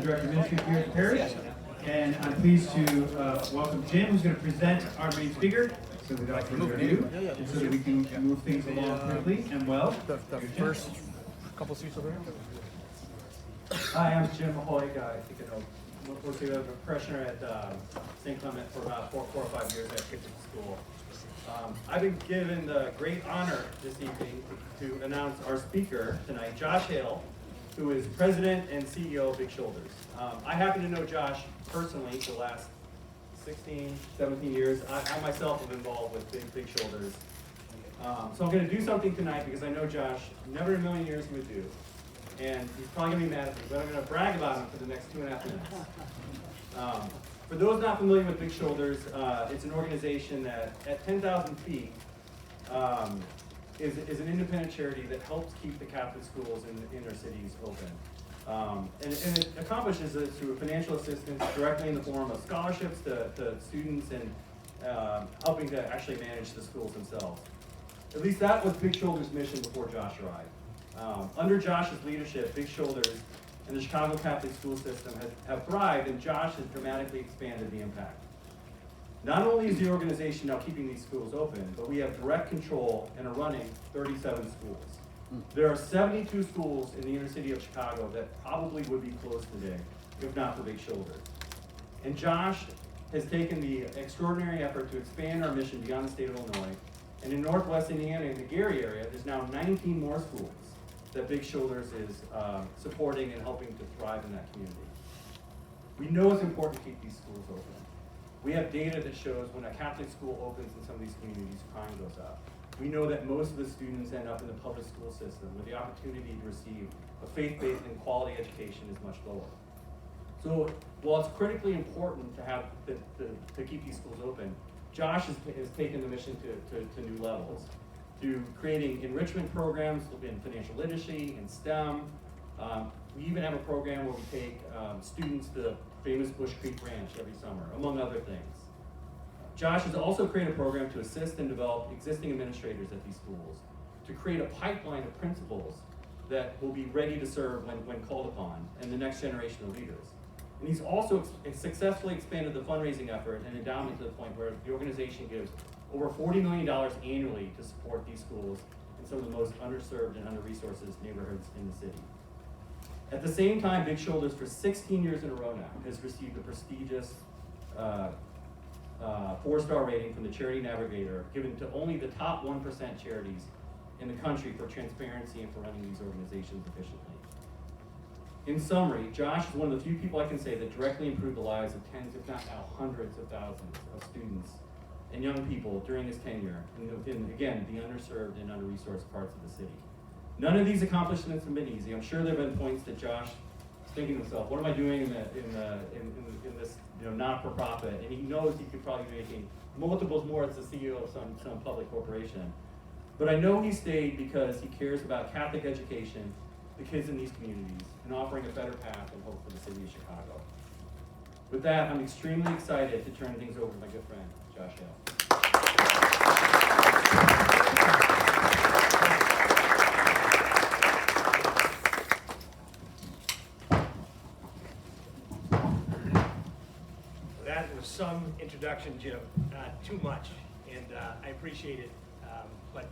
the Director of Ministry here at the parish, and I'm pleased to welcome Jim, who's going to present our main speaker. So without further ado, so that we can move things along quickly and well. The first couple seats over here. Hi, I'm Jim Hoig. I think I know most of you have a practitioner at St. Clement for about four or 5 years at Kitchen School. I've been given the great honor this evening to announce our speaker tonight, Josh Hale, who is President and CEO of Big Shoulders. I happen to know Josh personally for the last 16, 17 years. I myself am involved with Big Shoulders. So I'm going to do something tonight because I know Josh, never in a million years he would do. And he's probably going to be mad at me, but I'm going to brag about him for the next 2.5 minutes. For those not familiar with Big Shoulders, it's an organization that at 10,000 feet is an independent charity that helps keep the Catholic schools in the inner cities open. And it accomplishes it through financial assistance directly in the form of scholarships to students and helping to actually manage the schools themselves. At least that was Big Shoulders' mission before Josh arrived. Under Josh's leadership, Big Shoulders and the Chicago Catholic school system have thrived, and Josh has dramatically expanded the impact. Not only is the organization now keeping these schools open, but we have direct control and are running 37 schools. There are 72 schools in the inner city of Chicago that probably would be closed today, if not for Big Shoulders. And Josh has taken the extraordinary effort to expand our mission beyond the state of Illinois. And in Northwest Indiana, in the Gary area, there's now 19 more schools that Big Shoulders is supporting and helping to thrive in that community. We know it's important to keep these schools open. We have data that shows when a Catholic school opens in some of these communities, crime goes up. We know that most of the students end up in the public school system where the opportunity to receive a faith-based and quality education is much lower. So while it's critically important to have to keep these schools open, Josh has taken the mission to new levels through creating enrichment programs in financial literacy and STEM. We even have a program where we take students to the famous Bush Creek Ranch every summer, among other things. Josh has also created a program to assist and develop existing administrators at these schools, to create a pipeline of principals that will be ready to serve when called upon, and the next generation of leaders. And he's also successfully expanded the fundraising effort and endowment to the point where the organization gives over $40 million annually to support these schools in some of the most underserved and under-resourced neighborhoods in the city. At the same time, Big Shoulders, for 16 years in a row now, has received a prestigious 4-star rating from the Charity Navigator, given to only the top 1% charities in the country for transparency and for running these organizations efficiently. In summary, Josh is one of the few people I can say that directly improved the lives of tens, if not now hundreds of thousands of students and young people during his tenure in again, the underserved and under-resourced parts of the city. None of these accomplishments have been easy. I'm sure there have been points that Josh is thinking to himself, what am I doing in this not-for-profit? And he knows he could probably be making multiples more as the CEO of some public corporation. But I know he stayed because he cares about Catholic education, the kids in these communities, and offering a better path and hope for the city of Chicago. With that, I'm extremely excited to turn things over to my good friend, Josh Hale. That was some introduction, Jim. Not too much, and I appreciate it. But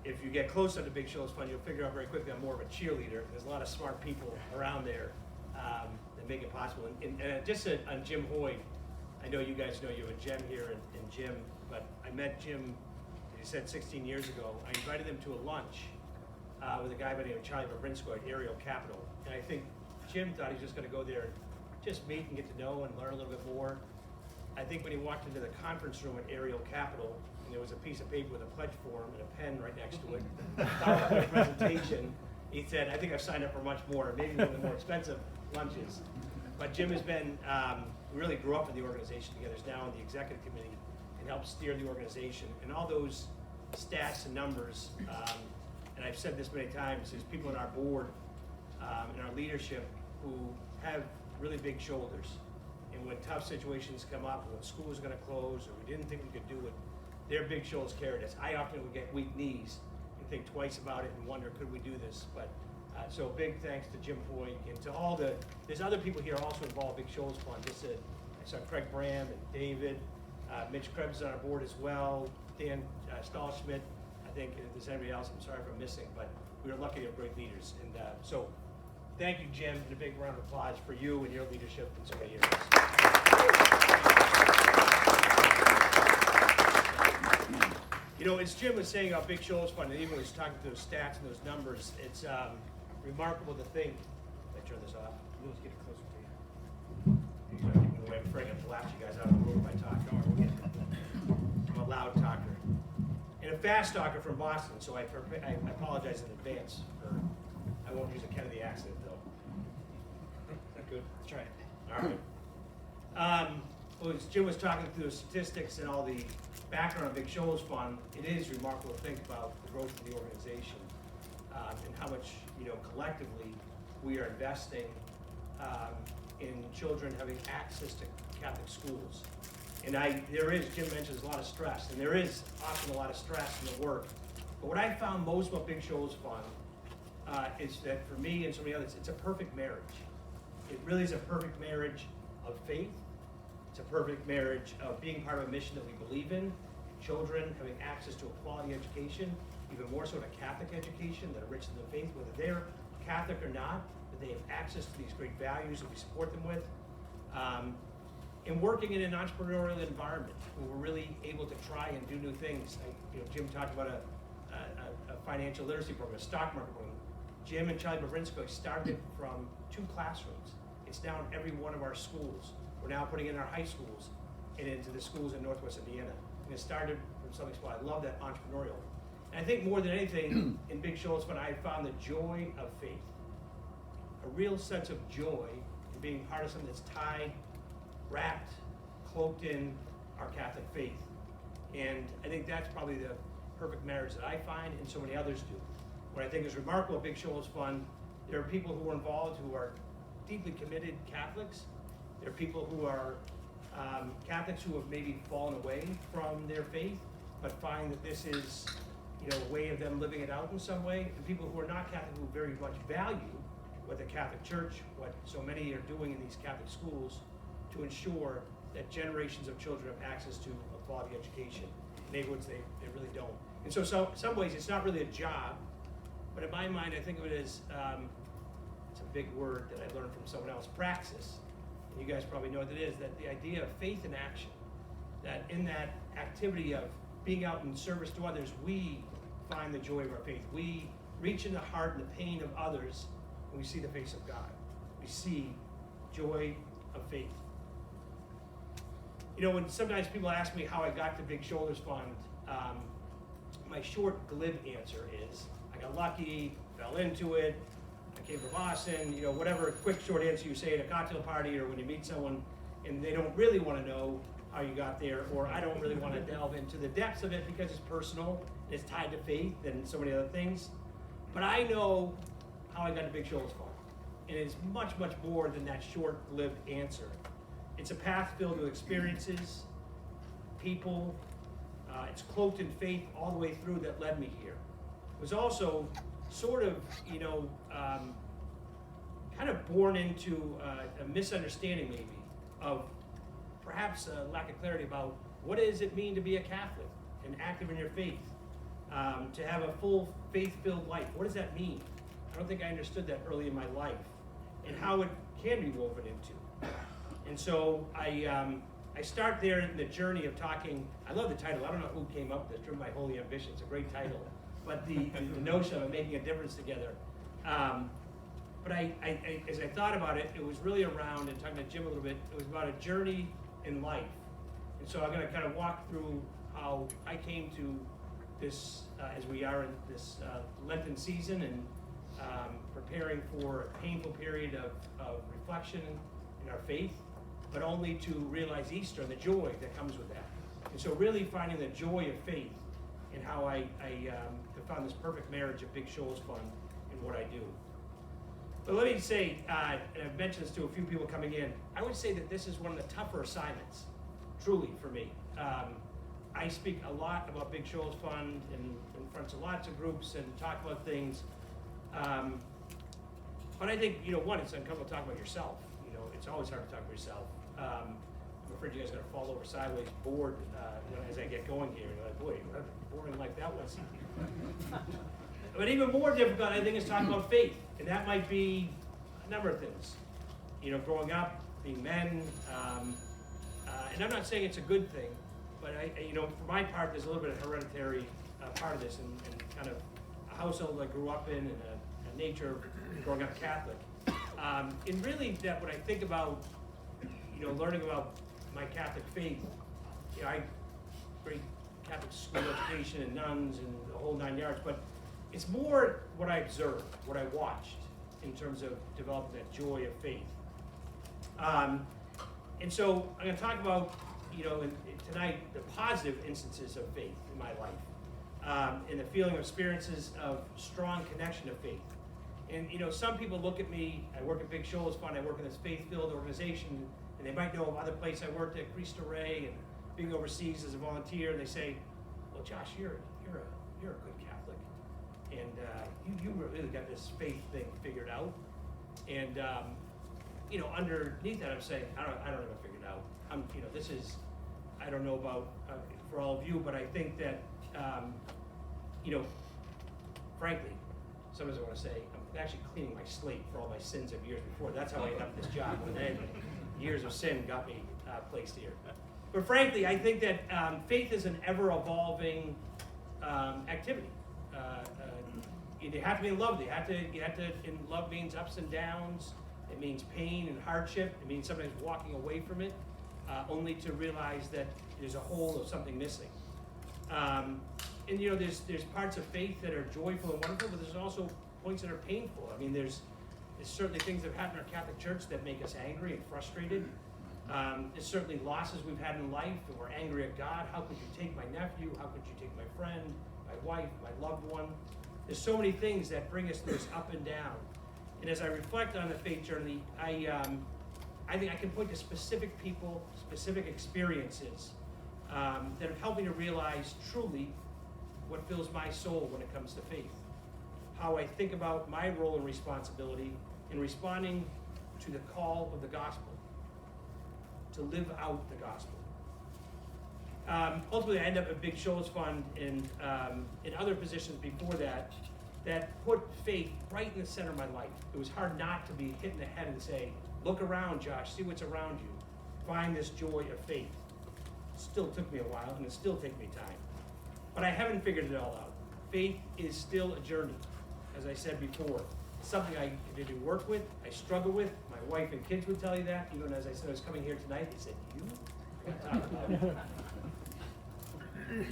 if you get closer to Big Shoulders Fund, you'll figure out very quickly I'm more of a cheerleader. There's a lot of smart people around there that make it possible. And just on Jim Hoig, I know you guys know you have a gem here in Jim, but I met Jim, he said 16 years ago. I invited him to a lunch with a guy by the name of Charlie Babrinsko at Ariel Capital. And I think Jim thought he was just going to go there and just meet and get to know and learn a little bit more. I think when he walked into the conference room at Ariel Capital, and there was a piece of paper with a pledge form and a pen right next to it, PowerPoint presentation, he said, I think I've signed up for much more, maybe one of the more expensive lunches. But Jim has been, really grew up in the organization together, is now on the executive committee and helps steer the organization. And all those stats and numbers, and I've said this many times, there's people on our board and our leadership who have really big shoulders. And when tough situations come up, when school is going to close, or we didn't think we could do it, their big shoulders carried us. I often would get weak knees and think twice about it and wonder, could we do this? But So big thanks to Jim Hoy and to all there's other people here also involved, Big Shoals Fund. I saw Craig Bram and David, Mitch Krebs on our board as well, Dan Stahlschmidt, I think, if there's anybody else, I'm sorry if I'm missing, but we were lucky to have great leaders. And so thank you, Jim, and a big round of applause for you and your leadership in so many years. You know, as Jim was saying about Big Shoals Fund, and even when he was talking to those stats and those numbers, it's remarkable to think. If I turn this off, let's get it closer to you. I'm afraid I have to laugh you guys out of the room if I talk. I'm a loud talker. And a fast talker from Boston, so I apologize in advance. I won't use a Kennedy accent, though. Is that good? Let's try it. All right. Well, as Jim was talking through the statistics and all the background of Big Shoals Fund, it is remarkable to think about the growth of the organization and how much, collectively we are investing in children having access to Catholic schools. And Jim mentions a lot of stress, and there is often a lot of stress in the work. But what I found most about Big Shoals Fund is that for me and so many others, it's a perfect marriage. It really is a perfect marriage of faith. It's a perfect marriage of being part of a mission that we believe in, children having access to a quality education, even more so to Catholic education that are rich in the faith, whether they're Catholic or not, that they have access to these great values that we support them with. And working in an entrepreneurial environment where we're really able to try and do new things. Jim talked about a financial literacy program, a stock market program. Jim and Charlie Bavrinsko started from 2 classrooms. It's now in every one of our schools. We're now putting it in our high schools and into the schools in Northwest Indiana. And it started from something small. I love that entrepreneurial. And I think more than anything in Big Shoals Fund, I found the joy of faith. A real sense of joy in being part of something that's tied, wrapped, cloaked in our Catholic faith. And I think that's probably the perfect marriage that I find and so many others do. What I think is remarkable at Big Shoals Fund, there are people who are involved who are deeply committed Catholics. There are people who are Catholics who have maybe fallen away from their faith, but find that this is, a way of them living it out in some way. And people who are not Catholic who very much value what the Catholic Church, what so many are doing in these Catholic schools to ensure that generations of children have access to a quality education. In neighborhoods, they really don't. And so some ways, it's not really a job, but in my mind, I think of it as, it's a big word that I learned from someone else, praxis. And you guys probably know what it is, that the idea of faith in action, that in that activity of being out in service to others, we find the joy of our faith. We reach in the heart and the pain of others, and we see the face of God. We see joy of faith. When sometimes people ask me how I got to Big Shoulders Fund, my short, glib answer is, I got lucky, fell into it, I came from Boston, whatever quick, short answer you say at a cocktail party or when you meet someone and they don't really want to know how you got there, or I don't really want to delve into the depths of it because it's personal, it's tied to faith and so many other things. But I know how I got to Big Shoulders Fund. And it's much, much more than that short, glib answer. It's a path filled with experiences, people. It's cloaked in faith all the way through that led me here. It was also sort of, kind of born into a misunderstanding maybe of perhaps a lack of clarity about what does it mean to be a Catholic and active in your faith, to have a full faith-filled life. What does that mean? I don't think I understood that early in my life and how it can be woven into. And so I start there in the journey of talking. I love the title. I don't know who came up with it, Driven by Holy Ambition. It's a great title. But the notion of making a difference together. But as I thought about it, it was really around, and talking to Jim a little bit, it was about a journey in life. And so I'm going to kind of walk through how I came to this, as we are in this Lenten season and preparing for a painful period of reflection in our faith, but only to realize Easter and the joy that comes with that. And so really finding the joy of faith and how I have found this perfect marriage of Big Shoals Fund in what I do. But let me say, and I've mentioned this to a few people coming in, I would say that this is one of the tougher assignments, truly, for me. I speak a lot about Big Shoals Fund in front of lots of groups and talk about things. But I think, one, it's uncomfortable to talk about yourself. It's always hard to talk about yourself. I'm afraid you guys are gonna fall over sideways, bored, as I get going here. You're like, boy, what a boring life that was. But even more difficult, I think, is talking about faith, and that might be a number of things. Growing up, being men, and I'm not saying it's a good thing, but for my part, there's a little bit of hereditary part of this, and kind of a household I grew up in, and a nature of growing up Catholic. And really, that when I think about, learning about my Catholic faith, I great Catholic school education and nuns and the whole 9 yards, but it's more what I observed, what I watched in terms of developing that joy of faith. And so I'm going to talk about, tonight, the positive instances of faith in my life, and the feeling of experiences of strong connection to faith. And some people look at me, I work at Big Shoals Fund, I work in this faith-filled organization, and they might know of other places I worked at, Cristo Rey, and being overseas as a volunteer, and they say, well, Josh, you're a good Catholic, and you really got this faith thing figured out. And underneath that, I'm saying, I don't have it figured out. This is, I don't know about for all of you, but I think that, frankly, sometimes I want to say, I'm actually cleaning my slate for all my sins of years before. That's how I ended up in this job. And then years of sin got me placed here. But frankly, I think that faith is an ever-evolving activity. You have to be in love. You have to. And love means ups and downs. It means pain and hardship. It means sometimes walking away from it, only to realize that there's a hole of something missing. And there's parts of faith that are joyful and wonderful, but there's also points that are painful. I mean, there's certainly things that happen in our Catholic Church that make us angry and frustrated. There's certainly losses we've had in life, and we're angry at God. How could you take my nephew? How could you take my friend, my wife, my loved one? There's so many things that bring us this up and down. And as I reflect on the faith journey, I think I can point to specific people, specific experiences that have helped me to realize truly what fills my soul when it comes to faith. How I think about my role and responsibility in responding to the call of the gospel, to live out the gospel. Ultimately, I ended up at Big Shoals Fund and in other positions before that put faith right in the center of my life. It was hard not to be hit in the head and say, look around, Josh, see what's around you. Find this joy of faith. It still took me a while, and it still takes me time. But I haven't figured it all out. Faith is still a journey, as I said before. It's something I continue to work with, I struggle with. My wife and kids would tell you that. Even as I said I was coming here tonight, they said, you? What are you talking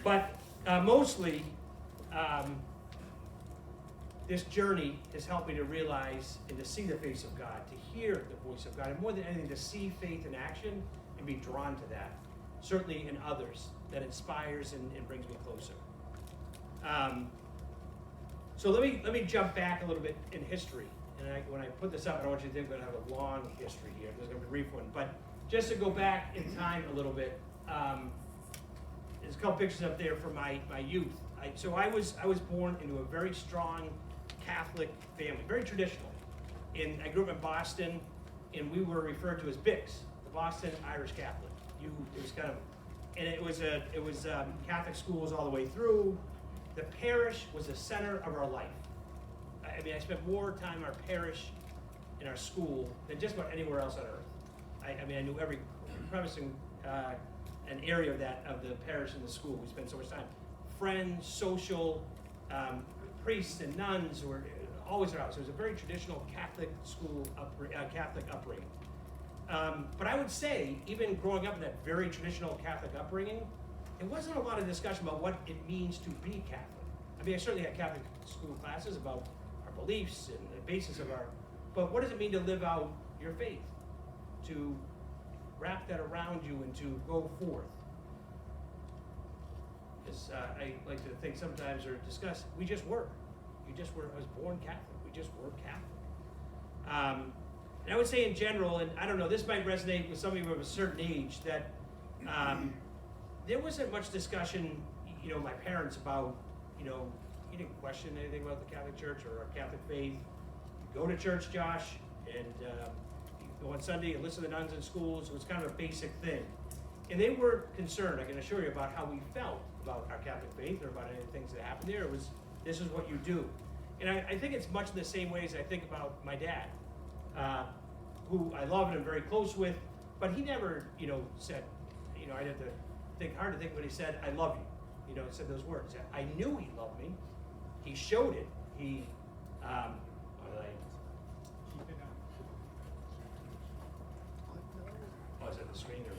about? But mostly, this journey has helped me to realize and to see the face of God, to hear the voice of God, and more than anything, to see faith in action and be drawn to that. Certainly in others, that inspires and brings me closer. So let me jump back a little bit in history. And when I put this up, I don't want you to think we're going to have a long history here. There's going to be a brief one. But just to go back in time a little bit, there's a couple pictures up there from my youth. So I was born into a very strong Catholic family, very traditional. And I grew up in Boston, and we were referred to as BICs, the Boston Irish Catholic. It was kind of, and it was Catholic schools all the way through. The parish was the center of our life. I mean, I spent more time in our parish, in our school, than just about anywhere else on earth. I knew every premise in an area of the parish and the school. We spent so much time. Friends, social, priests and nuns were always around. So it was a very traditional Catholic school, Catholic upbringing. But I would say, even growing up in that very traditional Catholic upbringing, there wasn't a lot of discussion about what it means to be Catholic. I mean, I certainly had Catholic school classes about our beliefs and the basis of but what does it mean to live out your faith? To wrap that around you and to go forth. As I like to think sometimes or discuss, we just were. I was born Catholic. We just were Catholic. And I would say in general, and I don't know, this might resonate with some of you of a certain age, that there wasn't much discussion, my parents about, you didn't question anything about the Catholic Church or our Catholic faith. You go to church, Josh, and go on Sunday and listen to the nuns in schools. It was kind of a basic thing. And they were concerned, I can assure you, about how we felt about our Catholic faith or about any of the things that happened there. It was, this is what you do. And I think it's much in the same way as I think about my dad, who I love and I'm very close with, but he never, said, I had to think hard to think when he said, I love you, said those words. I knew he loved me. He showed it. He, is that the screen or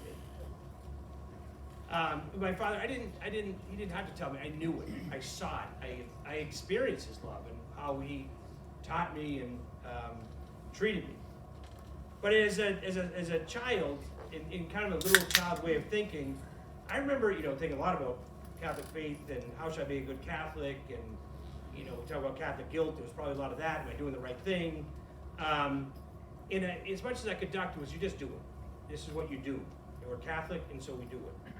me? My father, he didn't have to tell me. I knew it. I saw it. I experienced his love and how he taught me and treated me. But as a child, in kind of a little child way of thinking, I remember, thinking a lot about Catholic faith and how should I be a good Catholic, and we talk about Catholic guilt. There was probably a lot of that. Am I doing the right thing? And as much as I could doctor was, you just do it. This is what you do. And we're Catholic, and so we do it.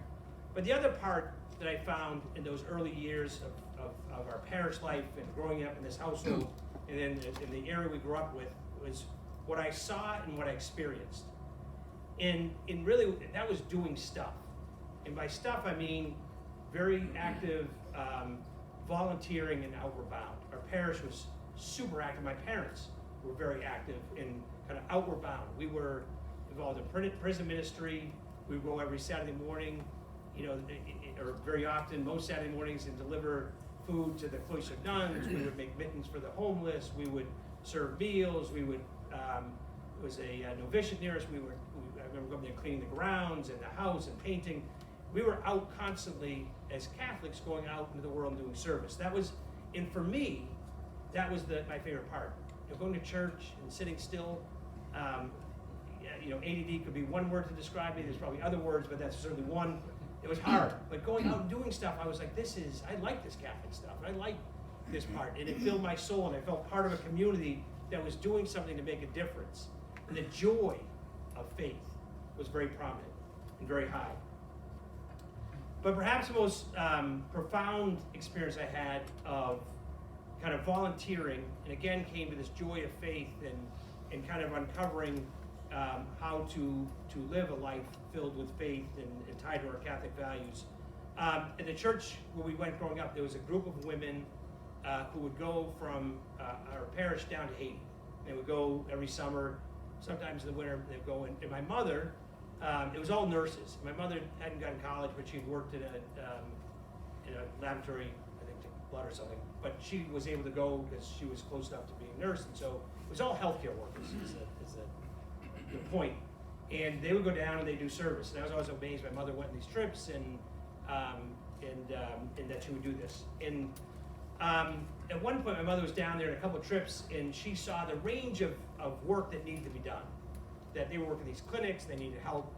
But the other part that I found in those early years of our parish life and growing up in this household, and then in the area we grew up with, was what I saw and what I experienced. And really, that was doing stuff. And by stuff, I mean very active volunteering and outward bound. Our parish was super active. My parents were very active and kind of outward bound. We were involved in prison ministry. We would go every Saturday morning, or very often, most Saturday mornings, and deliver food to the cloistered nuns. We would make mittens for the homeless. We would serve meals. We would, it was a novitiate near us. I remember going there cleaning the grounds and the house and painting. We were out constantly as Catholics, going out into the world and doing service. That was, and for me, that was my favorite part. Going to church and sitting still. ADD could be one word to describe me. There's probably other words, but that's certainly one. It was hard. But going out and doing stuff, I was like, I like this Catholic stuff. I like this part. And it filled my soul, and I felt part of a community that was doing something to make a difference. And the joy of faith was very prominent and very high. But perhaps the most profound experience I had of kind of volunteering, and again came to this joy of faith and kind of uncovering how to live a life filled with faith and tied to our Catholic values. In the church where we went growing up, there was a group of women who would go from our parish down to Haiti. They would go every summer, sometimes in the winter they'd go, and my mother, it was all nurses. My mother hadn't gone to college, but she'd worked in a laboratory, I think, to blood or something. But she was able to go because she was close enough to being a nurse, and so it was all healthcare workers is the point. And they would go down and they do service. And I was always amazed. My mother went on these trips, and that she would do this. And at one point, my mother was down there in a couple of trips, and she saw the range of work that needed to be done. That they were working these clinics, they needed help,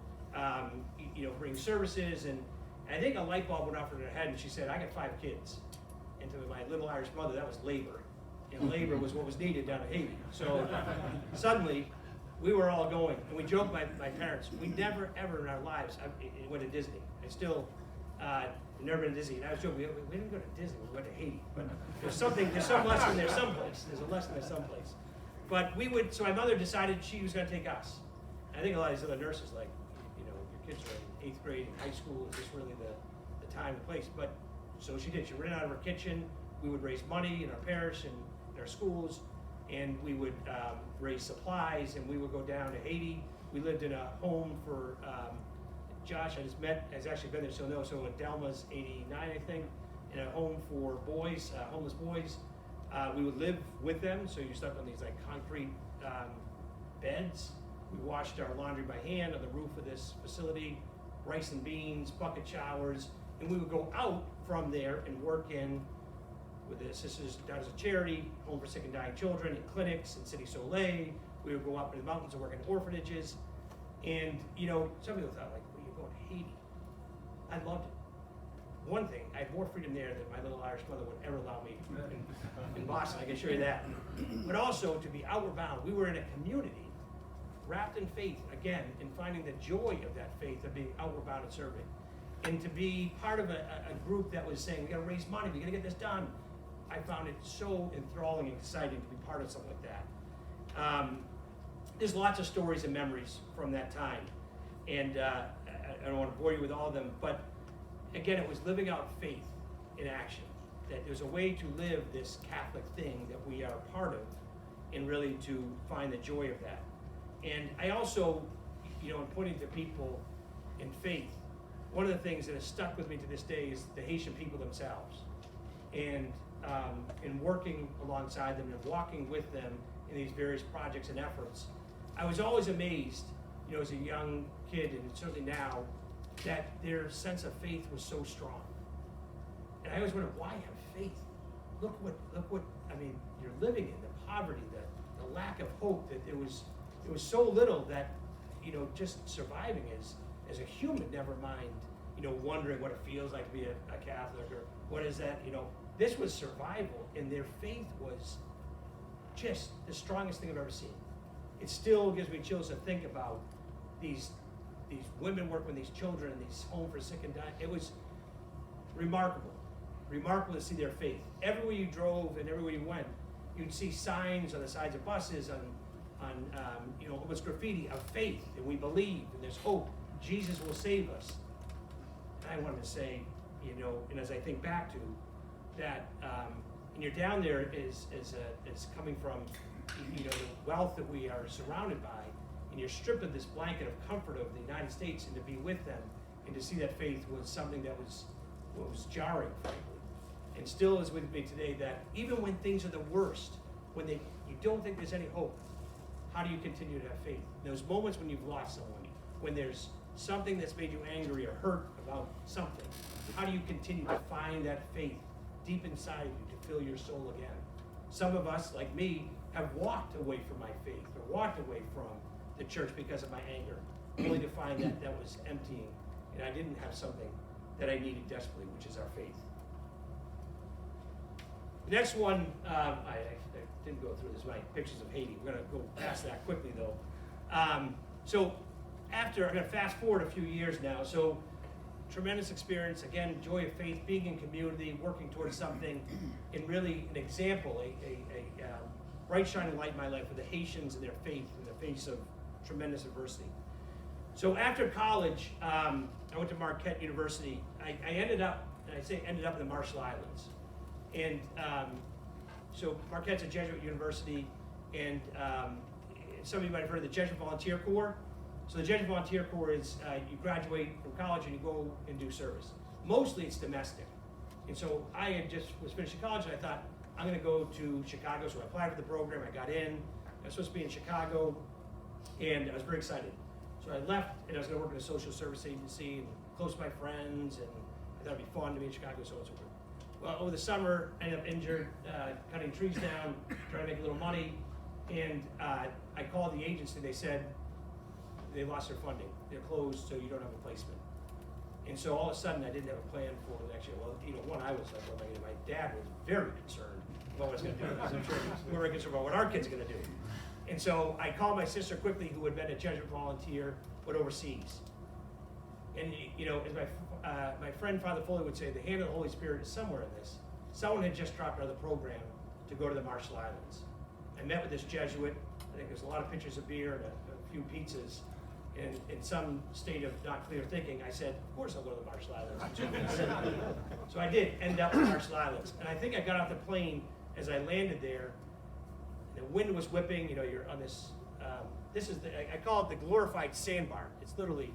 bring services, and I think a light bulb went off in her head, and she said, "I got 5 kids." And to my little Irish mother, that was labor, and labor was what was needed down in Haiti. So suddenly, we were all going, and we joked my parents, we never ever in our lives went to Disney. I still never been to Disney, and I was joking, we didn't go to Disney, we went to Haiti. But there's some lesson there someplace. There's a lesson there someplace. But so my mother decided she was going to take us. I think a lot of these other nurses, like, your kids are in 8th grade in high school, is this really the time and place? But so she did. She ran out of her kitchen. We would raise money in our parish and in our schools, and we would raise supplies, and we would go down to Haiti. We lived in a home for Josh, has actually been there, so no. So Delma's 89, I think, in a home for boys, homeless boys. We would live with them, so you're stuck on these like concrete beds. We washed our laundry by hand on the roof of this facility, rice and beans, bucket showers, and we would go out from there and work in with the Sisters Daughters of Charity, Home for Sick and Dying Children, in clinics in City Soleil. We would go up in the mountains and work in orphanages. And, some people thought, like, well, you're going to Haiti. I loved it. One thing, I had more freedom there than my little Irish mother would ever allow me in Boston, I can assure you that. But also, to be outward bound, we were in a community wrapped in faith, again, in finding the joy of that faith of being outward bound and serving. And to be part of a group that was saying, we gotta raise money, we gotta get this done. I found it so enthralling and exciting to be part of something like that. there's lots of stories and memories from that time. And I don't want to bore you with all of them, but again, it was living out faith in action. That there's a way to live this Catholic thing that we are a part of, and really to find the joy of that. And I also, in pointing to people in faith, one of the things that has stuck with me to this day is the Haitian people themselves. And in working alongside them and walking with them in these various projects and efforts, I was always amazed, as a young kid, and certainly now, that their sense of faith was so strong. And I always wondered, why have faith? Look what you're living in, the poverty, the lack of hope, that it was so little that, just surviving as a human, never mind, wondering what it feels like to be a Catholic, or what is that, this was survival, and their faith was just the strongest thing I've ever seen. It still gives me chills to think about these women working with these children in these homes for sick and dying. It was remarkable to see their faith. Everywhere you drove and everywhere you went, you'd see signs on the sides of buses, on almost graffiti of faith, and we believe, and there's hope. Jesus will save us. And I wanted to say, and as I think back to that, and you're down there is coming from, the wealth that we are surrounded by, and you're stripped of this blanket of comfort of the United States, and to be with them, and to see that faith was something that was jarring, frankly. And still is with me today, that even when things are the worst, when you don't think there's any hope, how do you continue to have faith? In those moments when you've lost someone, when there's something that's made you angry or hurt about something, how do you continue to find that faith deep inside you to fill your soul again? Some of us, like me, have walked away from my faith, or walked away from the church because of my anger, only to find that was emptying, and I didn't have something that I needed desperately, which is our faith. The next one, I didn't go through this, my pictures of Haiti. We're going to go past that quickly, though. So after, I'm going to fast forward a few years now. So tremendous experience, again, joy of faith, being in community, working towards something, and really an example, a bright shining light in my life with the Haitians and their faith in the face of tremendous adversity. So after college, I went to Marquette University. I ended up, and I say ended up in the Marshall Islands. And so Marquette's a Jesuit university, and some of you might have heard of the Jesuit Volunteer Corps. So the Jesuit Volunteer Corps is you graduate from college and you go and do service. Mostly it's domestic. And so I was finishing college, and I thought, I'm going to go to Chicago. So I applied for the program, I got in. I was supposed to be in Chicago, and I was very excited. So I left, and I was going to work in a social service agency and close to my friends, and I thought it'd be fun to be in Chicago, so on and so forth. Well, over the summer, I ended up injured, cutting trees down, trying to make a little money, and I called the agency. They said they lost their funding. They're closed, so you don't have a placement. And so all of a sudden, I didn't have a plan for the next year. Well, one, I was like, well, my dad was very concerned about what I was going to do, because I'm sure we were concerned about what our kids are going to do. And so I called my sister quickly, who had been a Jesuit volunteer, but overseas. And as my friend Father Foley would say, the hand of the Holy Spirit is somewhere in this. Someone had just dropped out of the program to go to the Marshall Islands. I met with this Jesuit. I think there's a lot of pitchers of beer and a few pizzas. And in some state of not clear thinking, I said, of course I'll go to the Marshall Islands. So I did end up in the Marshall Islands. And I think I got off the plane as I landed there. The wind was whipping. You're on this, I call it the glorified sandbar. It's literally,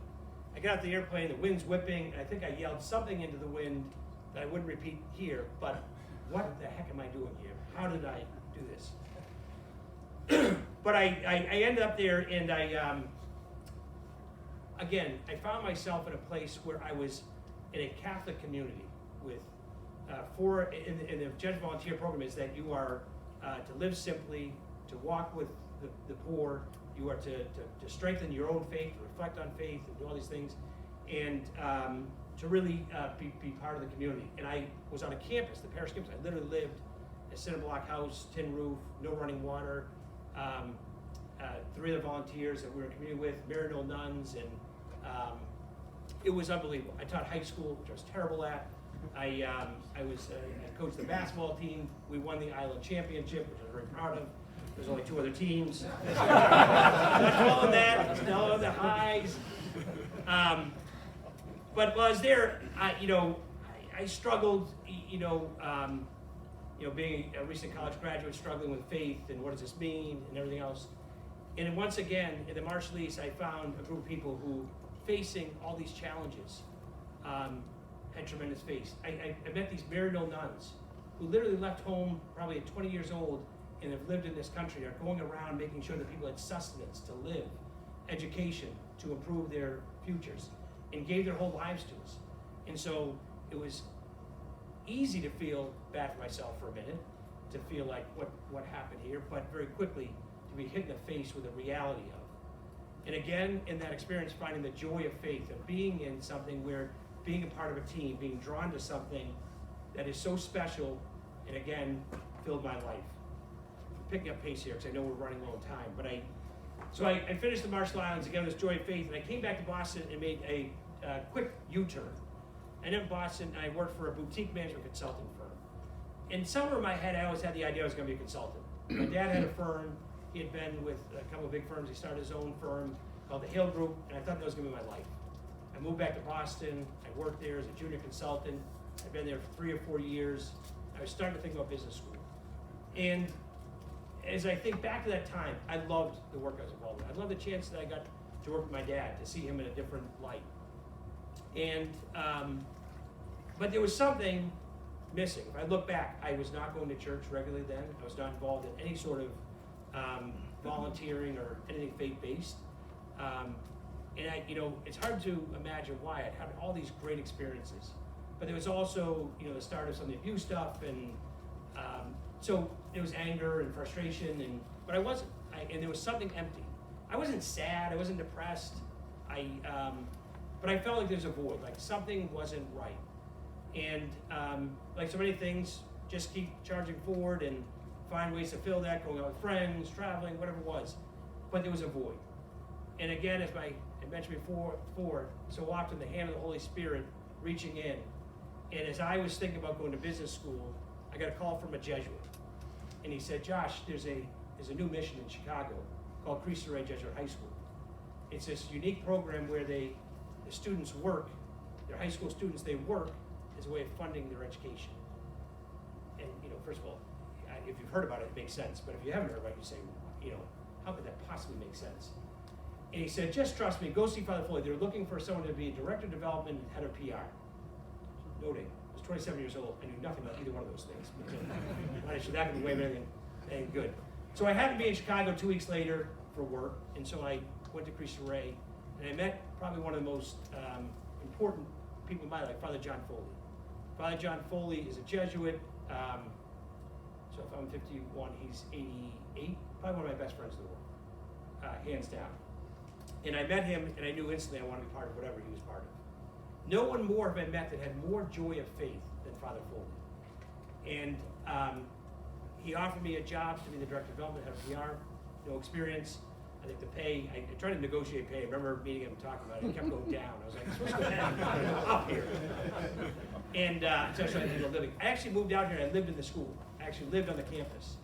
I got off the airplane, the wind's whipping, and I think I yelled something into the wind that I wouldn't repeat here, but what the heck am I doing here? How did I do this? But I ended up there, and again, I found myself in a place where I was in a Catholic community with, in the Jesuit Volunteer Program is that you are to live simply, to walk with the poor, you are to strengthen your own faith, to reflect on faith, and do all these things, and to really be part of the community. And I was on a campus, the parish campus. I literally lived in a cinder block house, tin roof, no running water. 3 other volunteers that we were in community with, Maryknoll nuns, and it was unbelievable. I taught high school, which I was terrible at. I coached the basketball team. We won the island championship, which I was very proud of. There's only 2 other teams. Not calling that, still the highs. But while I was there, I struggled, being a recent college graduate, struggling with faith and what does this mean and everything else. And then once again, in the Marshall East, I found a group of people who, facing all these challenges, had tremendous faith. I met these Maryknoll nuns who literally left home probably at 20 years old and have lived in this country, are going around making sure that people had sustenance to live, education to improve their futures, and gave their whole lives to us. And so it was easy to feel bad for myself for a minute, to feel like what happened here, but very quickly to be hit in the face with the reality of. And again, in that experience, finding the joy of faith, of being in something where being a part of a team, being drawn to something that is so special, and again, filled my life. I'm picking up pace here because I know we're running low on time, but I finished the Marshall Islands, again, this joy of faith, and I came back to Boston and made a quick U-turn. And in Boston, I worked for a boutique management consulting firm. And somewhere in my head, I always had the idea I was going to be a consultant. My dad had a firm. He had been with a couple of big firms. He started his own firm called the Hale Group, and I thought that was going to be my life. I moved back to Boston. I worked there as a junior consultant. I've been there for 3 or 4 years. I was starting to think about business school. And as I think back to that time, I loved the work I was involved with. I loved the chance that I got to work with my dad, to see him in a different light. And, but there was something missing. If I look back, I was not going to church regularly then. I was not involved in any sort of volunteering or anything faith-based. And it's hard to imagine why. I'd had all these great experiences. But there was also, the start of some of the abuse stuff, and so there was anger and frustration, but I wasn't, and there was something empty. I wasn't sad, I wasn't depressed, but I felt like there's a void, like something wasn't right. And like so many things, just keep charging forward and find ways to fill that, going out with friends, traveling, whatever it was. But there was a void. And again, as I mentioned before, so often the hand of the Holy Spirit reaching in. And as I was thinking about going to business school, I got a call from a Jesuit. And he said, Josh, there's a new mission in Chicago called Cristo Rey Jesuit High School. It's this unique program where the students work, they're high school students, they work as a way of funding their education. And, first of all, if you've heard about it, it makes sense. But if you haven't heard about it, you say, how could that possibly make sense? And he said, just trust me, go see Father Foley. They're looking for someone to be director of development and head of PR. Noting, I was 27 years old, I knew nothing about either one of those things. That could be way better than good. So I happened to be in Chicago 2 weeks later for work, and so I went to Cristo Rey, and I met probably one of the most important people in my life, Father John Foley. Father John Foley is a Jesuit, so if I'm 51, he's 88, probably one of my best friends in the world, hands down. And I met him, and I knew instantly I wanted to be part of whatever he was part of. No one more have I met that had more joy of faith than Father Foley. And he offered me a job to be the director of development, head of PR, no experience. I think the pay, I tried to negotiate pay. I remember meeting him and talking about it. It kept going down. I was like, it's supposed to go down, go up here. And so I started to living. I actually moved out here and I lived in the school. I actually lived on the campus.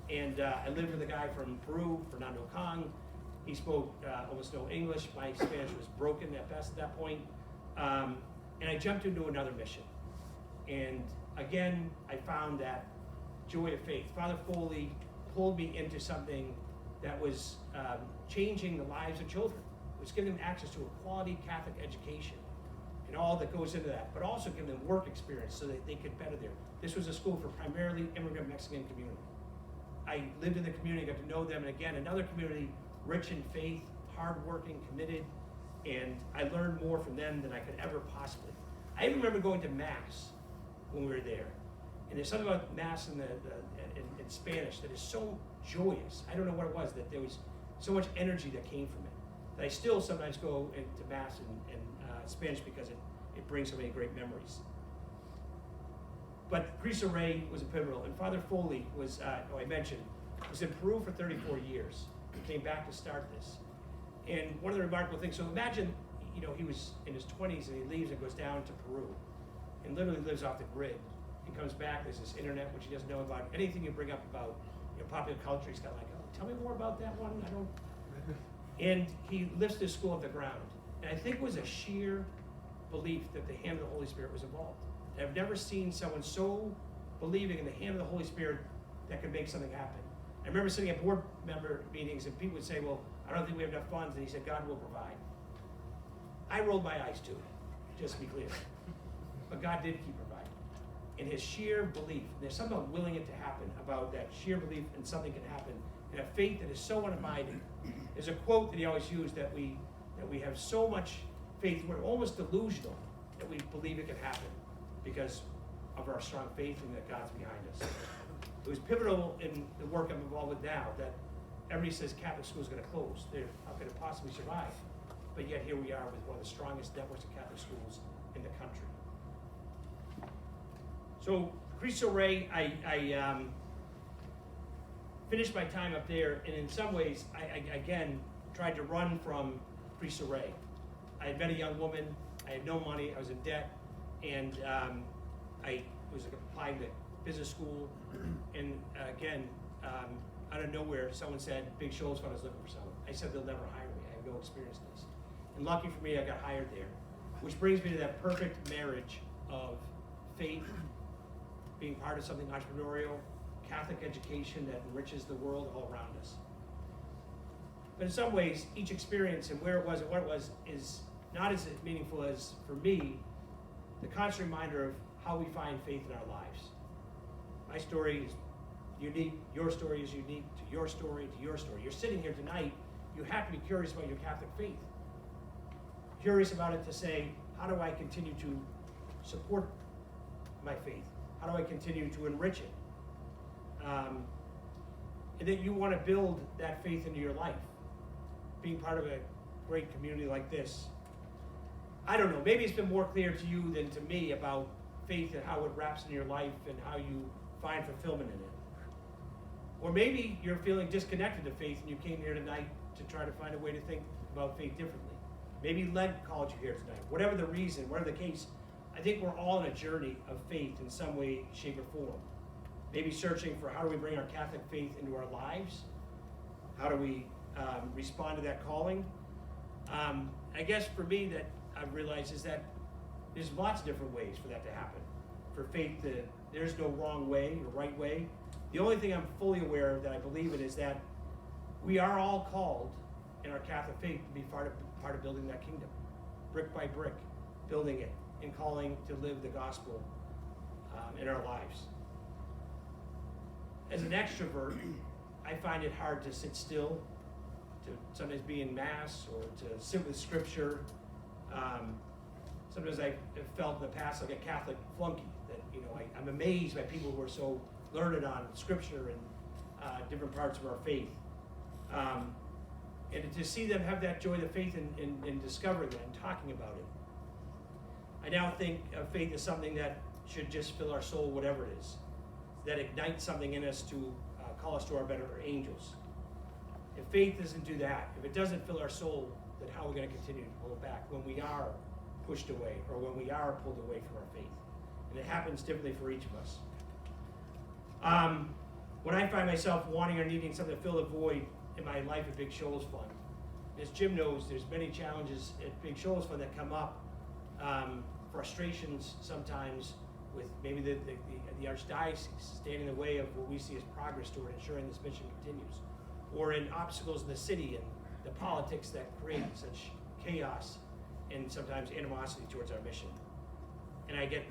And I lived with a guy from Peru, Fernando Kong. He spoke almost no English. My Spanish was broken at best at that point. And I jumped into another mission. And again, I found that joy of faith. Father Foley pulled me into something that was changing the lives of children. It was giving them access to a quality Catholic education and all that goes into that, but also giving them work experience so that they could better there. This was a school for primarily immigrant Mexican community. I lived in the community, got to know them, and again, another community rich in faith, hardworking, committed, and I learned more from them than I could ever possibly. I even remember going to Mass when we were there. And there's something about Mass in Spanish that is so joyous. I don't know what it was, that there was so much energy that came from it. That I still sometimes go into Mass in Spanish because it brings so many great memories. But Cristo Rey was a pivotal, and Father Foley was, I mentioned, was in Peru for 34 years. He came back to start this. And one of the remarkable things, so imagine, he was in his 20s and he leaves and goes down to Peru and literally lives off the grid. He comes back, there's this internet, which he doesn't know about. Anything you bring up about popular culture, he's got like a tell me more about that one, I don't. And he lifts the school off the ground. And I think it was a sheer belief that the hand of the Holy Spirit was involved. And I've never seen someone so believing in the hand of the Holy Spirit that could make something happen. I remember sitting at board member meetings and people would say, well, I don't think we have enough funds. And he said, God will provide. I rolled my eyes too, just to be clear. But God did keep providing. And his sheer belief, there's something about willing it to happen, about that sheer belief in something can happen, and a faith that is so unabiding. There's a quote that he always used that we have so much faith, we're almost delusional that we believe it can happen because of our strong faith and that God's behind us. It was pivotal in the work I'm involved with now that everybody says Catholic school is going to close. How could it possibly survive? But yet here we are with one of the strongest networks of Catholic schools in the country. So Cristo Rey, I finished my time up there, and in some ways, I again tried to run from Cristo Rey. I had met a young woman, I had no money, I was in debt, and I was applying to business school, and again, out of nowhere, someone said, Big Shoals Fund is looking for someone. I said, they'll never hire me, I have no experience in this. And lucky for me, I got hired there, which brings me to that perfect marriage of faith, being part of something entrepreneurial, Catholic education that enriches the world all around us. But in some ways, each experience and where it was and what it was is not as meaningful as, for me, the constant reminder of how we find faith in our lives. My story is unique, your story is unique to your story, to your story. You're sitting here tonight, you have to be curious about your Catholic faith. Curious about it to say, how do I continue to support my faith? How do I continue to enrich it? And that you want to build that faith into your life. Being part of a great community like this. I don't know, maybe it's been more clear to you than to me about faith and how it wraps in your life and how you find fulfillment in it. Or maybe you're feeling disconnected to faith and you came here tonight to try to find a way to think about faith differently. Maybe Lent called you here tonight. Whatever the reason, whatever the case, I think we're all in a journey of faith in some way, shape, or form. Maybe searching for how do we bring our Catholic faith into our lives? How do we respond to that calling? I guess for me that I've realized is that there's lots of different ways for that to happen. For faith, there's no wrong way or right way. The only thing I'm fully aware of that I believe in is that we are all called in our Catholic faith to be part of building that kingdom, brick by brick, building it and calling to live the gospel in our lives. As an extrovert, I find it hard to sit still, to sometimes be in mass or to sit with scripture. Sometimes I have felt in the past like a Catholic flunky, that I'm amazed by people who are so learned on scripture and different parts of our faith. And to see them have that joy of faith in discovering it and talking about it. I now think of faith as something that should just fill our soul, whatever it is, that ignites something in us to call us to our better angels. If faith doesn't do that, if it doesn't fill our soul, then how are we going to continue to pull it back when we are pushed away or when we are pulled away from our faith? And it happens differently for each of us. When I find myself wanting or needing something to fill the void in my life at Big Shoals Fund, as Jim knows, there's many challenges at Big Shoals Fund that come up, frustrations sometimes with maybe the archdiocese standing in the way of what we see as progress toward ensuring this mission continues, or in obstacles in the city and the politics that create such chaos and sometimes animosity towards our mission. And I get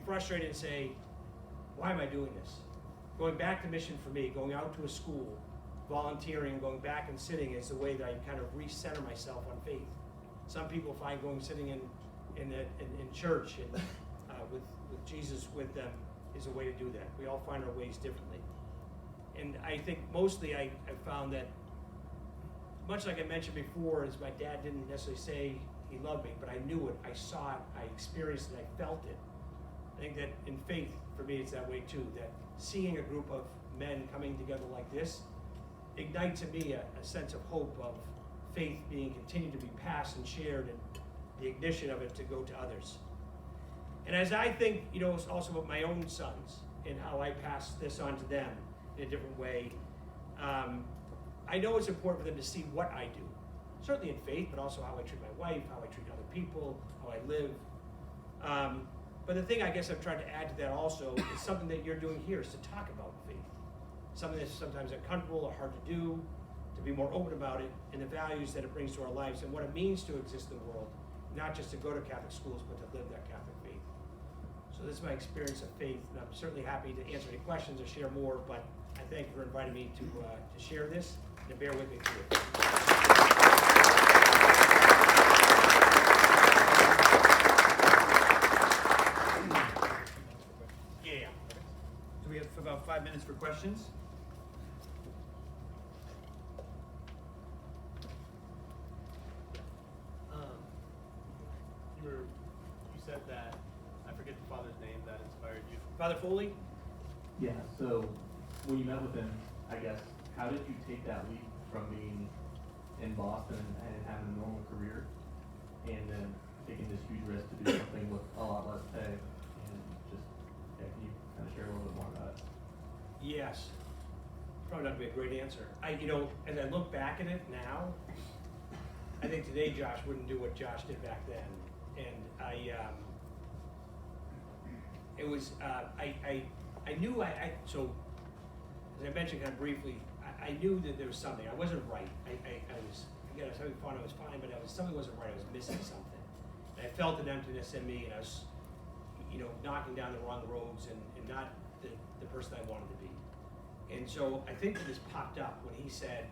frustrated and say, why am I doing this? Going back to mission for me, going out to a school, volunteering, going back and sitting is the way that I kind of recenter myself on faith. Some people find sitting in church and with Jesus with them is a way to do that. We all find our ways differently. And I think mostly I found that, much like I mentioned before, is my dad didn't necessarily say he loved me, but I knew it, I saw it, I experienced it, I felt it. I think that in faith, for me, it's that way too, that seeing a group of men coming together like this ignites in me a sense of hope of faith being continued to be passed and shared and the ignition of it to go to others. And as I think, also about my own sons and how I pass this on to them in a different way, I know it's important for them to see what I do, certainly in faith, but also how I treat my wife, how I treat other people, how I live. But the thing I guess I'm trying to add to that also is something that you're doing here is to talk about faith. Something that's sometimes uncomfortable or hard to do, to be more open about it, and the values that it brings to our lives and what it means to exist in the world, not just to go to Catholic schools, but to live that Catholic faith. So this is my experience of faith, and I'm certainly happy to answer any questions or share more, but I thank you for inviting me to share this, and to bear with me through it. Yeah. So we have about 5 minutes for questions. You said that, I forget the father's name that inspired you. Father Foley? Yeah, so when you met with him, I guess, how did you take that leap from being in Boston and having a normal career and then taking this huge risk to do something with a lot less pay? And just, yeah, can you kind of share a little bit more about it? Yes. Probably not gonna be a great answer. As I look back at it now, I think today Josh wouldn't do what Josh did back then. And I knew so as I mentioned kind of briefly, I knew that there was something. I wasn't right. I was having fun, I was fine, but something wasn't right. I was missing something. And I felt an emptiness in me, and I was, knocking down the wrong roads and not the person I wanted to be. And so I think that this popped up when he said,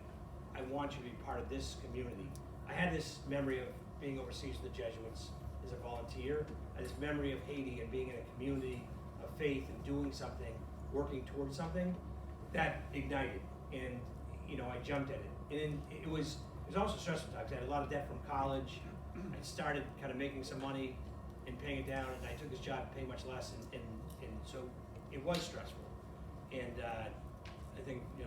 I want you to be part of this community. I had this memory of being overseas with the Jesuits as a volunteer. I had this memory of Haiti and being in a community of faith and doing something, working towards something that ignited. And I jumped at it. And it was also stressful times. I had a lot of debt from college. I started kind of making some money and paying it down, and I took this job paying much less, and so it was stressful. And I think, they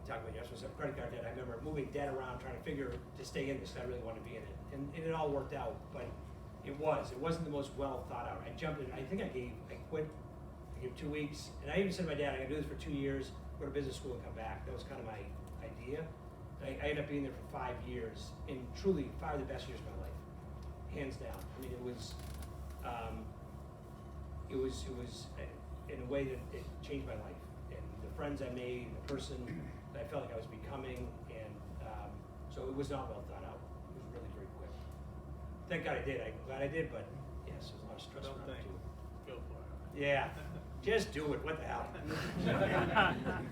talk about you have credit card debt. I remember moving debt around, trying to figure to stay in this, because I really wanted to be in it. And it all worked out, but it wasn't the most well thought out. I jumped in, I quit, I gave 2 weeks, and I even said to my dad, I'm gonna do this for 2 years, go to business school and come back. That was kind of my idea. I ended up being there for 5 years, and truly 5 of the best years of my life, hands down. I mean, it was in a way that it changed my life, and the friends I made, the person that I felt like I was becoming, and so it was not well thought out. It was really very quick. Thank God I did. I'm glad I did, but yes, there's a lot of stress around it too. Go for it. Yeah, just do it. What the hell?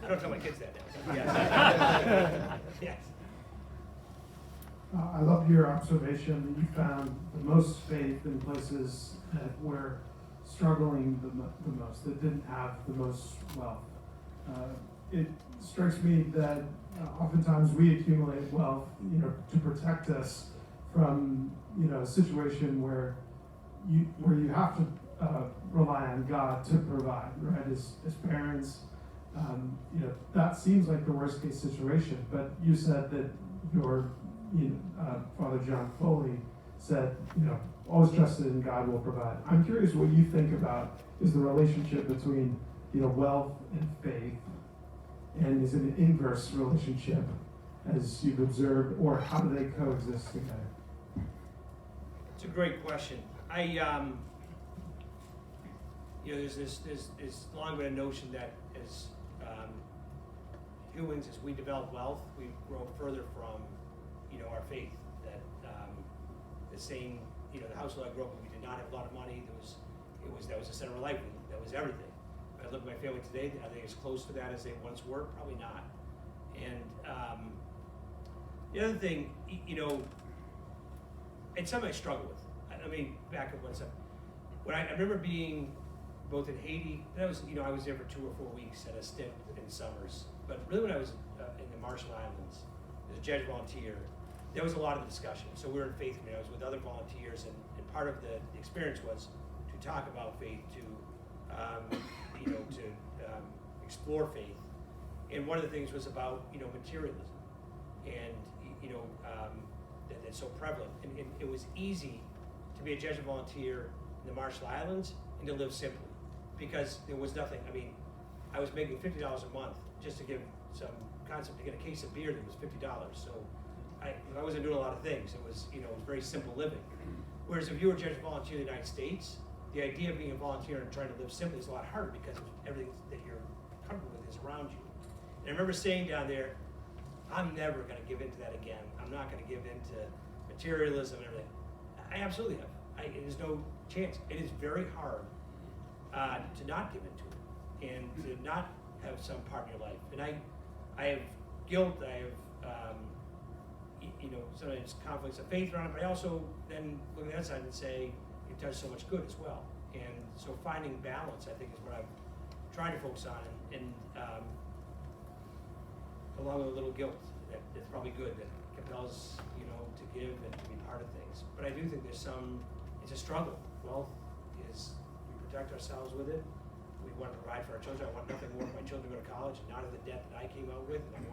I don't tell my kids that now. Yes. Yes. I love your observation that you found the most faith in places that were struggling the most, that didn't have the most wealth. It strikes me that oftentimes we accumulate wealth, to protect us from, a situation where you have to rely on God to provide, right? As parents, that seems like the worst case situation. But you said that your Father John Foley said, always trusted in God will provide. I'm curious what you think about is the relationship between, wealth and faith, and is it an inverse relationship as you've observed, or how do they coexist together? It's a great question. There's this long been a notion that as humans, as we develop wealth, we grow further from, our faith. That the same, the household I grew up in, we did not have a lot of money. That was the center of life. That was everything. If I look at my family today, are they as close to that as they once were? Probably not. And the other thing, it's something I struggle with. I mean, back up 1 second. When I remember being both in Haiti, and I was there for 2 or 4 weeks at a stint in summers. But really, when I was in the Marshall Islands as a Jesuit volunteer, there was a lot of discussion. So we were in faith community. I was with other volunteers, and part of the experience was to talk about faith, to explore faith. And one of the things was about materialism, and that's so prevalent. And it was easy to be a Jesuit volunteer in the Marshall Islands and to live simply, because there was nothing. I mean, I was making $50 a month just to give some concept to get a case of beer that was $50. So I wasn't doing a lot of things. It was, it was very simple living. Whereas if you were just a volunteer in the United States, the idea of being a volunteer and trying to live simply is a lot harder because everything that you're comfortable with is around you. And I remember saying down there, I'm never going to give into that again. I'm not going to give into materialism and everything. I absolutely have. There's no chance. It is very hard to not give into it and to not have some part in your life. And I have guilt. I have sometimes conflicts of faith around it. But I also then look at that side and say it does so much good as well. And so finding balance, I think, is what I'm trying to focus on. And along with a little guilt, that's probably good. That compels to give and to be part of things. But I do think there's it's a struggle. Wealth is, we protect ourselves with it. We want to provide for our children. I want nothing more for my children to go to college and not have the debt that I came out with. And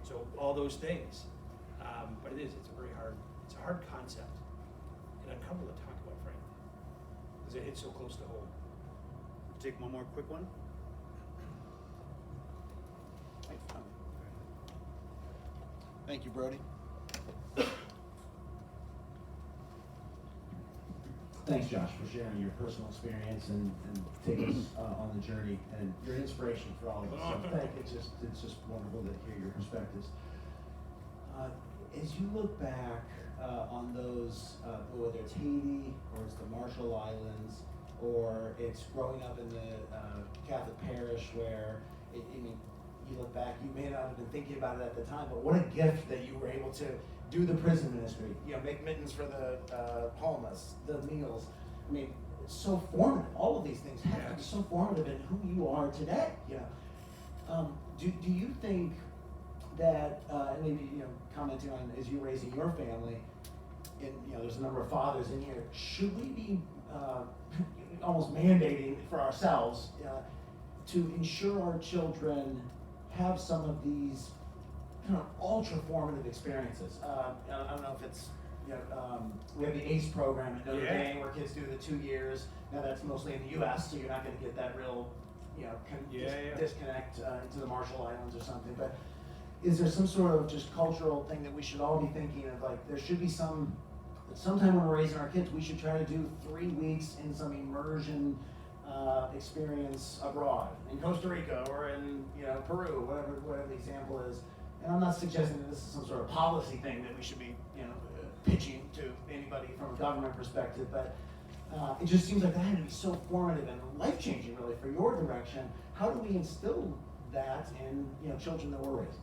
so all those things. But it's a hard concept and uncomfortable to talk about, frankly, because it hits so close to home. Take one more quick one. Thanks, Tom. Thank you, Brody. Thanks, Josh, for sharing your personal experience and taking us on the journey, and you're an inspiration for all of us. So it's just wonderful to hear your perspectives. As you look back on those, whether it's Haiti or it's the Marshall Islands or it's growing up in the Catholic parish where you look back, you may not have been thinking about it at the time, but what a gift that you were able to do the prison ministry, make mittens for the homeless, the meals. I mean, it's so formative. All of these things have to be so formative in who you are today. Do you think that, and maybe commenting on as you're raising your family, and there's a number of fathers in here, should we be almost mandating for ourselves to ensure our children have some of these kind of ultra formative experiences? I don't know if it's we have the ACE program at Notre Dame where kids do the 2 years. Now that's mostly in the U.S., so you're not going to get that real disconnect into the Marshall Islands or something. But is there some sort of just cultural thing that we should all be thinking of? Like there should be sometime when we're raising our kids, we should try to do 3 weeks in some immersion experience abroad, in Costa Rica or in Peru, whatever the example is. And I'm not suggesting that this is some sort of policy thing that we should be pitching to anybody from a government perspective, but it just seems like that had to be so formative and life-changing really for your direction. How do we instill that in children that we're raising?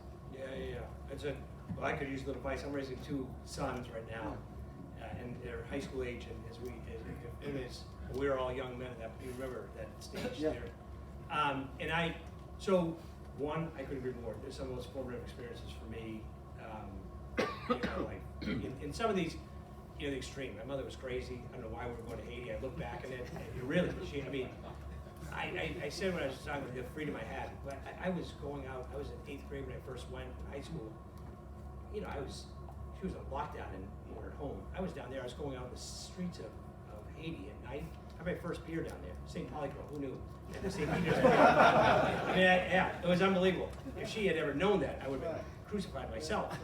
Well, I could use a little advice. I'm raising 2 sons right now, and they're high school age, and we're all young men. You remember that stage there. And one, I couldn't agree more. There's some of the most formative experiences for me. Like in some of these, the extreme. My mother was crazy. I don't know why we were going to Haiti. I look back at it. Really, I said when I was talking about the freedom I had, but I was going out. I was in 8th grade when I first went to high school. She was on lockdown and we were at home. I was down there. I was going out in the streets of Haiti at night. I had my first beer down there. St. Pauli girl, who knew? And the St. Peter's. It was unbelievable. If she had ever known that, I would have been crucified myself.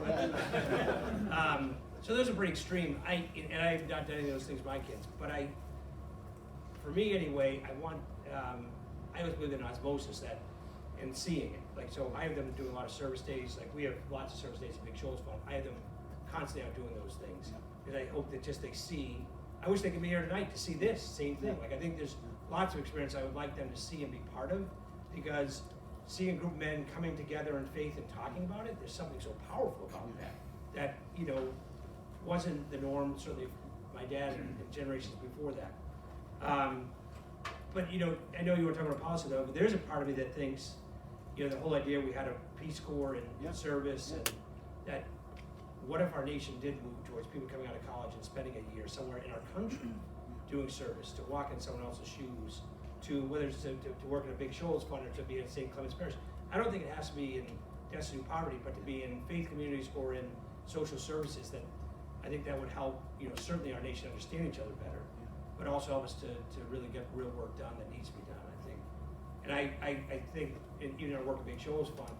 So those are pretty extreme. I've not done any of those things with my kids, but for me anyway, I was within osmosis and seeing it. So I have them doing a lot of service days. We have lots of service days at Big Shoals Fund. I have them constantly out doing those things. Because I hope that just they see, I wish they could be here tonight to see this same thing. I think there's lots of experience I would like them to see and be part of, because seeing a group of men coming together in faith and talking about it, there's something so powerful about that wasn't the norm, certainly my dad and generations before that. But I know you were talking about policy though, but there's a part of me that thinks, the whole idea we had a Peace Corps and service, and that what if our nation did move towards people coming out of college and spending a year somewhere in our country doing service, to walk in someone else's shoes, to whether it's to work in a Big Shoals Fund or to be in St. Clement's Parish. I don't think it has to be in destitute poverty, but to be in faith communities or in social services. That I think that would help, certainly our nation understand each other better, but also help us to really get real work done that needs to be done, I think. And I think, even our work at Big Shoals Fund,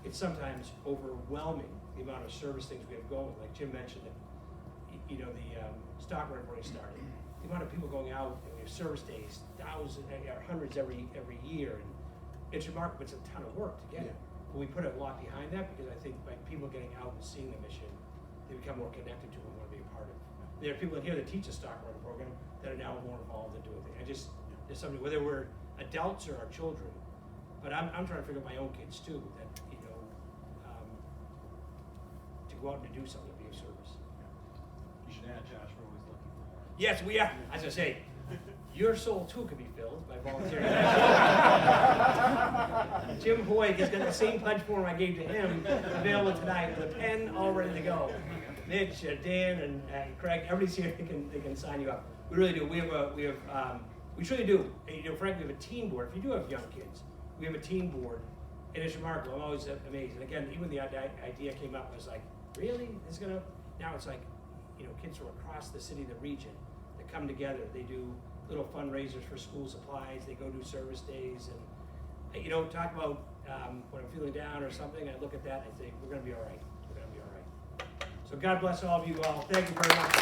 it's sometimes overwhelming, the amount of service things we have going. Like Jim mentioned, the stock run already started. The amount of people going out, and we have service days, thousands, hundreds every year, and it's remarkable. It's a ton of work to get it. But we put a lot behind that because I think by people getting out and seeing the mission, they become more connected to it and want to be a part of it. There are people in here that teach a stock running program that are now more involved in doing things. There's something, whether we're adults or our children, but I'm trying to figure out my own kids too, that, to go out and to do something, to be of service. You should add, Josh, we're always looking for more. Yes, we are. As I say, your soul too could be filled by volunteering. Jim Boyd has got the same pledge form I gave to him available tonight with a pen all ready to go. Mitch, Dan, and Craig, everybody's here. They can sign you up. We really do. We truly do. Frankly, we have a team board. If you do have young kids, we have a team board, and it's remarkable. I'm always amazed. And again, even the idea came up, I was like, really? Now it's like, kids from across the city, the region, that come together. They do little fundraisers for school supplies. They go do service days, and talk about when I'm feeling down or something. I look at that and I think we're going to be all right. We're going to be all right. So God bless all of you all. Thank you very much.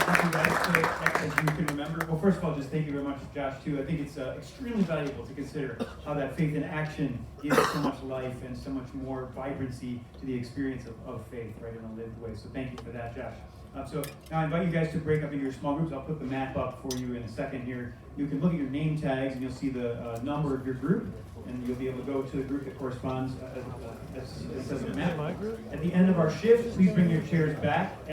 Thank you guys. So, as you can remember, well, first of all, just thank you very much, Josh, too. I think it's extremely valuable to consider how that faith in action gives so much life and so much more vibrancy to the experience of faith, right, in a lived way. So thank you for that, Josh. So now I invite you guys to break up into your small groups. I'll put the map up for you in a second here. You can look at your name tags and you'll see the number of your group, and you'll be able to go to the group that corresponds as a map. At the end of our shift, please bring your chairs back.